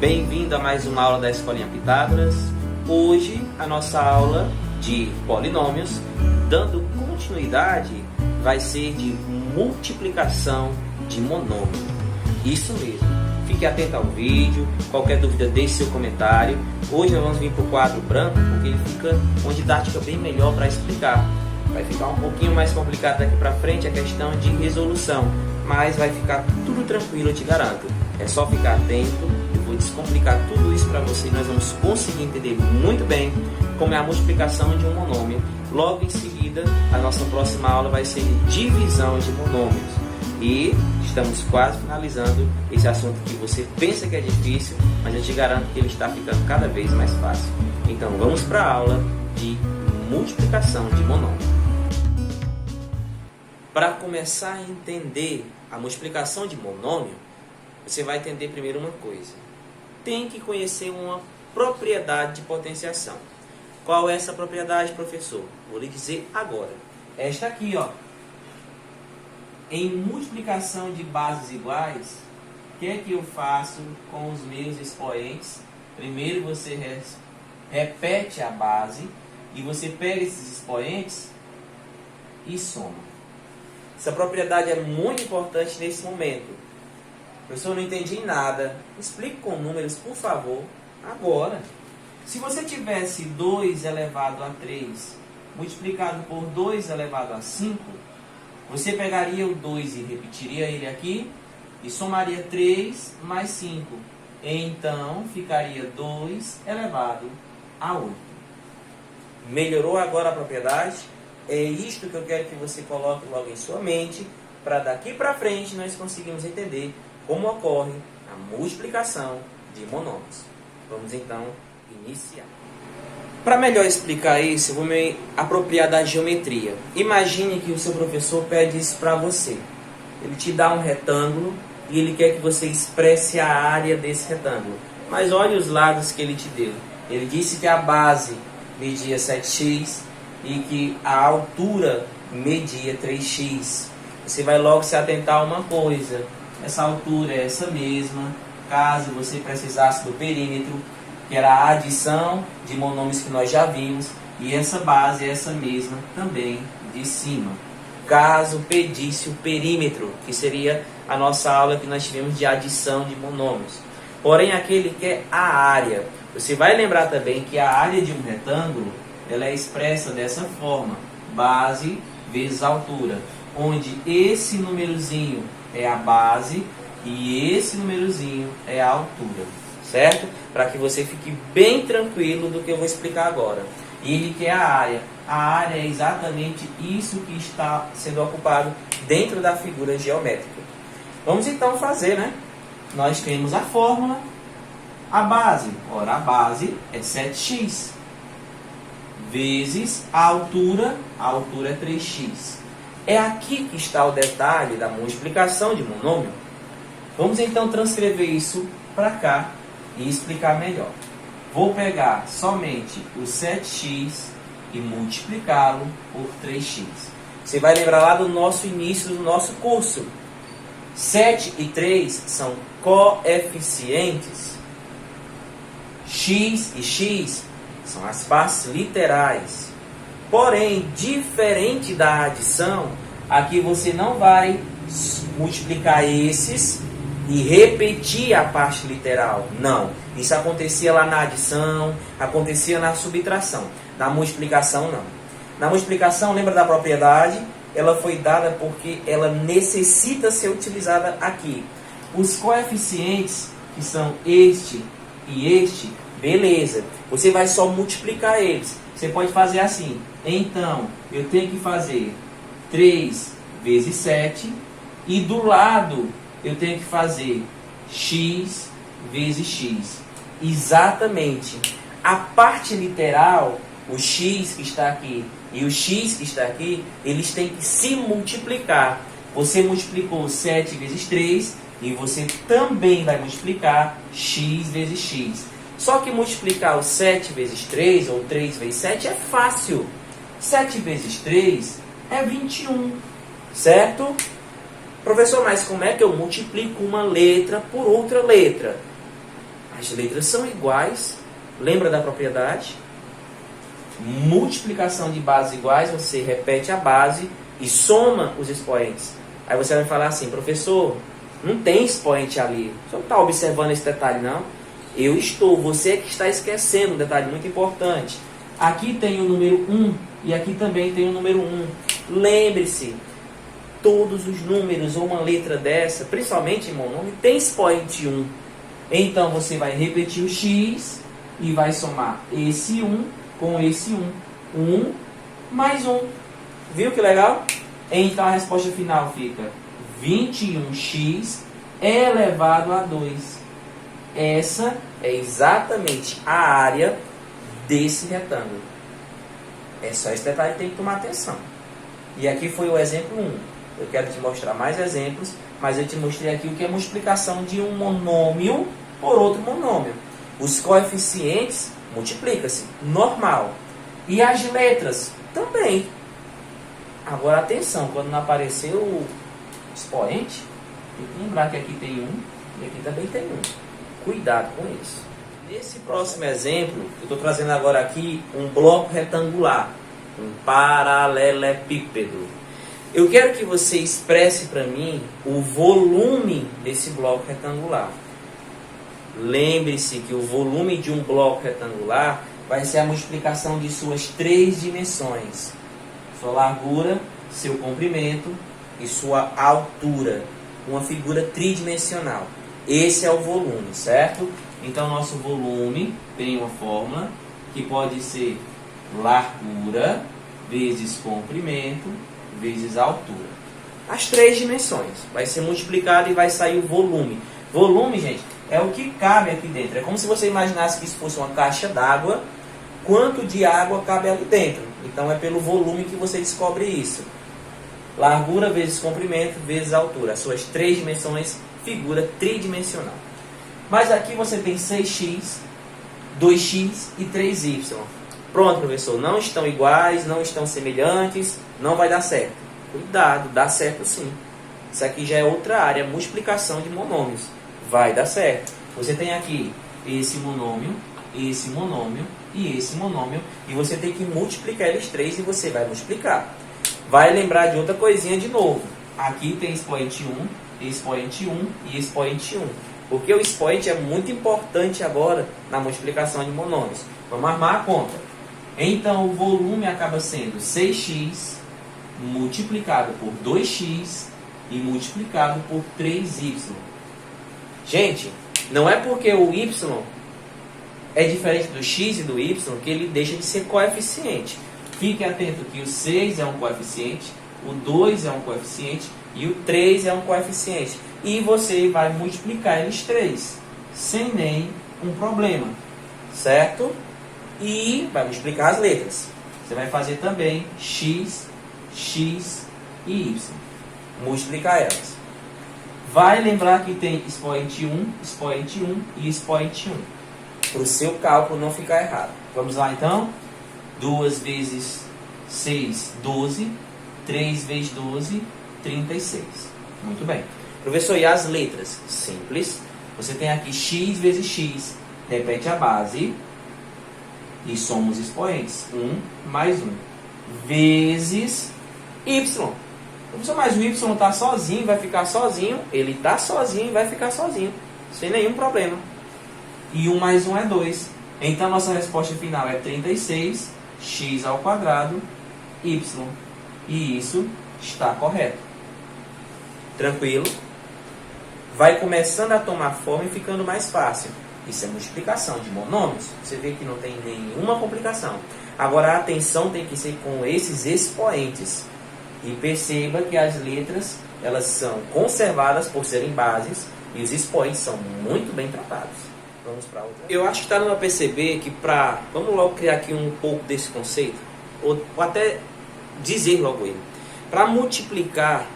Bem-vindo a mais uma aula da Escolinha Pitágoras. Hoje a nossa aula de polinômios, dando continuidade, vai ser de multiplicação de monômio. Isso mesmo, fique atento ao vídeo, qualquer dúvida deixe seu comentário. Hoje nós vamos vir para o quadro branco, porque ele fica uma didática bem melhor para explicar. Vai ficar um pouquinho mais complicado daqui para frente a questão de resolução, mas vai ficar tudo tranquilo, eu te garanto. É só ficar atento, eu vou descomplicar tudo isso para você e nós vamos conseguir entender muito bem como é a multiplicação de um monômio. Logo em seguida, a nossa próxima aula vai ser divisão de monômios. E estamos quase finalizando esse assunto que você pensa que é difícil, mas eu te garanto que ele está ficando cada vez mais fácil. Então vamos para a aula de multiplicação de monômio. Para começar a entender a multiplicação de monômio, você vai entender primeiro uma coisa. Tem que conhecer uma propriedade de potenciação. Qual é essa propriedade, professor? Vou lhe dizer agora. Esta aqui, ó. Em multiplicação de bases iguais, o que é que eu faço com os meus expoentes? Primeiro você repete a base e você pega esses expoentes e soma. Essa propriedade é muito importante nesse momento. Professor, não entendi nada. Explique com números, por favor, agora. Se você tivesse 2 elevado a 3 multiplicado por 2 elevado a 5, você pegaria o 2 e repetiria ele aqui e somaria 3 mais 5. Então, ficaria 2 elevado a 8. Melhorou agora a propriedade? É isto que eu quero que você coloque logo em sua mente, para daqui para frente nós conseguimos entender como ocorre a multiplicação de monômios. Vamos então iniciar. Para melhor explicar isso, eu vou me apropriar da geometria. Imagine que o seu professor pede isso para você. Ele te dá um retângulo e ele quer que você expresse a área desse retângulo. Mas olhe os lados que ele te deu. Ele disse que a base media 7x e que a altura media 3x. Você vai logo se atentar a uma coisa. Essa altura é essa mesma, caso você precisasse do perímetro, que era a adição de monômios que nós já vimos, e essa base é essa mesma também de cima. Caso pedisse o perímetro, que seria a nossa aula que nós tivemos de adição de monômios. Porém, aqui ele quer a área. Você vai lembrar também que a área de um retângulo ela é expressa dessa forma, base vezes altura, onde esse númerozinho é a base e esse númerozinho é a altura, certo? Para que você fique bem tranquilo do que eu vou explicar agora. E ele quer a área. A área é exatamente isso que está sendo ocupado dentro da figura geométrica. Vamos então fazer, né? Nós temos a fórmula, a base. Ora, a base é 7x. Vezes a altura é 3x. É aqui que está o detalhe da multiplicação de monômio. Vamos então transcrever isso para cá e explicar melhor. Vou pegar somente o 7x e multiplicá-lo por 3x. Você vai lembrar lá do nosso início do nosso curso. 7 e 3 são coeficientes. X e x são as partes literais. Porém, diferente da adição, aqui você não vai multiplicar esses e repetir a parte literal. Não. Isso acontecia lá na adição, acontecia na subtração. Na multiplicação, não. Na multiplicação, lembra da propriedade? Ela foi dada porque ela necessita ser utilizada aqui. Os coeficientes, que são este e este, beleza. Você vai só multiplicar eles. Você pode fazer assim. Então, eu tenho que fazer 3 vezes 7. E do lado, eu tenho que fazer x vezes x. Exatamente. A parte literal, o x que está aqui e o x que está aqui, eles têm que se multiplicar. Você multiplicou 7 vezes 3 e você também vai multiplicar x vezes x. Só que multiplicar o 7 vezes 3 ou 3 vezes 7 é fácil. 7 vezes 3 é 21, certo? Professor, mas como é que eu multiplico uma letra por outra letra? As letras são iguais, lembra da propriedade? Multiplicação de bases iguais, você repete a base e soma os expoentes. Aí você vai falar assim, professor, não tem expoente ali. Você não está observando esse detalhe, não? Eu estou, você é que está esquecendo um detalhe muito importante. Aqui tem o número 1 e aqui também tem o número 1. Lembre-se, todos os números ou uma letra dessa, principalmente em monômio, tem expoente 1. Então você vai repetir o x e vai somar esse 1 com esse 1. 1 mais 1. Viu que legal? Então a resposta final fica 21x elevado a 2. Essa é exatamente a área desse retângulo. É só esse detalhe que tem que tomar atenção. E aqui foi o exemplo 1. Eu quero te mostrar mais exemplos, mas eu te mostrei aqui o que é multiplicação de um monômio por outro monômio. Os coeficientes multiplicam-se, normal. E as letras também. Agora atenção, quando não aparecer o expoente, tem que lembrar que aqui tem 1 e aqui também tem 1. Cuidado com isso. Nesse próximo exemplo, eu estou trazendo agora aqui um bloco retangular, um paralelepípedo. Eu quero que você expresse para mim o volume desse bloco retangular. Lembre-se que o volume de um bloco retangular vai ser a multiplicação de suas 3 dimensões. Sua largura, seu comprimento e sua altura. Uma figura tridimensional. Esse é o volume, certo? Então, nosso volume tem uma fórmula que pode ser largura vezes comprimento vezes altura. As 3 dimensões. Vai ser multiplicado e vai sair o volume. Volume, gente, é o que cabe aqui dentro. É como se você imaginasse que isso fosse uma caixa d'água. Quanto de água cabe ali dentro? Então, é pelo volume que você descobre isso. Largura vezes comprimento vezes altura. As suas 3 dimensões, figura tridimensional. Mas aqui você tem 6x, 2x e 3y. Pronto, professor, não estão iguais, não estão semelhantes, não vai dar certo. Cuidado, dá certo sim. Isso aqui já é outra área, multiplicação de monômios. Vai dar certo. Você tem aqui esse monômio e esse monômio, e você tem que multiplicar eles 3 e você vai multiplicar. Vai lembrar de outra coisinha de novo. Aqui tem expoente 1, expoente 1 e expoente 1. Porque o expoente é muito importante agora na multiplicação de monômios. Vamos armar a conta. Então, o volume acaba sendo 6x multiplicado por 2x e multiplicado por 3y. Gente, não é porque o y é diferente do x e do y que ele deixa de ser coeficiente. Fique atento que o 6 é um coeficiente, o 2 é um coeficiente e o 3 é um coeficiente. E você vai multiplicar eles 3, sem nenhum problema, certo? E vai multiplicar as letras. Você vai fazer também x, x e y. Multiplicar elas. Vai lembrar que tem expoente 1 e expoente 1. Para o seu cálculo não ficar errado. Vamos lá então? 2 vezes 6, 12. 3 vezes 12, 36. Muito bem. Professor, e as letras? Simples. Você tem aqui x vezes x. Repete a base. E soma os expoentes. 1 mais 1. Vezes y. Professor, mas o y está sozinho, vai ficar sozinho. Ele está sozinho e vai ficar sozinho. Sem nenhum problema. E 1 mais 1 é 2. Então, nossa resposta final é 36. X ao quadrado. Y. E isso está correto. Tranquilo? Vai começando a tomar forma e ficando mais fácil. Isso é multiplicação de monômios. Você vê que não tem nenhuma complicação. Agora a atenção tem que ser com esses expoentes. E perceba que as letras elas são conservadas por serem bases e os expoentes são muito bem tratados. Vamos para outra. Eu acho que está dando a perceber que vamos logo criar aqui um pouco desse conceito, ou até dizer logo ele. Para multiplicar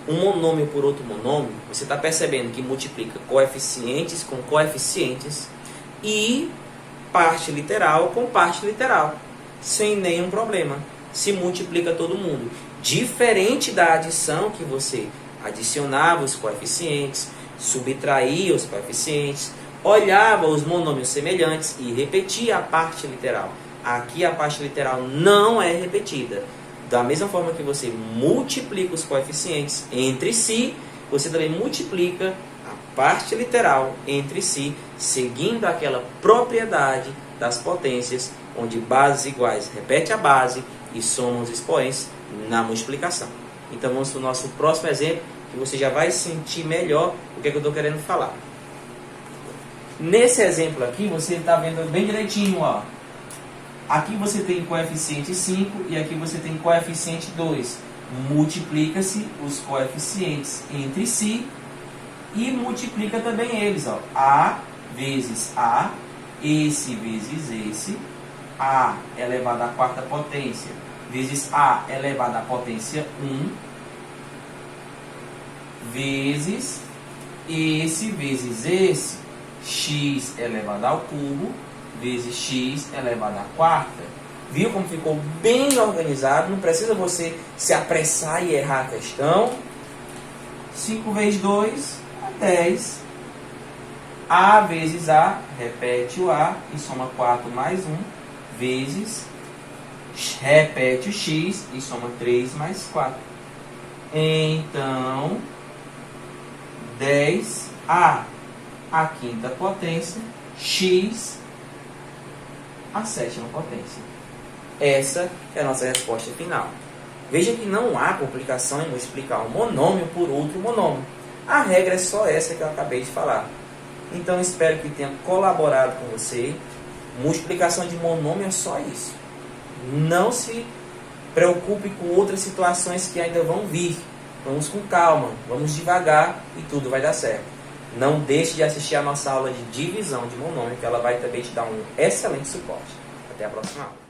um monômio por outro monômio, você está percebendo que multiplica coeficientes com coeficientes e parte literal com parte literal, sem nenhum problema. Se multiplica todo mundo. Diferente da adição, que você adicionava os coeficientes, subtraía os coeficientes, olhava os monômios semelhantes e repetia a parte literal. Aqui a parte literal não é repetida. Da mesma forma que você multiplica os coeficientes entre si, você também multiplica a parte literal entre si, seguindo aquela propriedade das potências, onde bases iguais repete a base e somam os expoentes na multiplicação. Então vamos para o nosso próximo exemplo, que você já vai sentir melhor o que é que eu estou querendo falar. Nesse exemplo aqui, você está vendo bem direitinho, ó. Aqui você tem coeficiente 5 e aqui você tem coeficiente 2. Multiplica-se os coeficientes entre si e multiplica também eles, ó. A vezes A, esse vezes esse, A elevado à quarta potência vezes A elevado à potência 1 vezes esse vezes esse, x elevado ao cubo vezes x elevado à quarta. Viu como ficou bem organizado? Não precisa você se apressar e errar a questão. 5 vezes 2 é 10. A vezes A, repete o A e soma 4 mais 1, vezes, repete o x e soma 3 mais 4. Então, 10A, a quinta potência, x, a sétima potência. Essa é a nossa resposta final. Veja que não há complicação em multiplicar um monômio por outro monômio. A regra é só essa que eu acabei de falar. Então, espero que tenha colaborado com você. Multiplicação de monômio é só isso. Não se preocupe com outras situações que ainda vão vir. Vamos com calma, vamos devagar e tudo vai dar certo. Não deixe de assistir a nossa aula de divisão de monômio, que ela vai também te dar um excelente suporte. Até a próxima aula.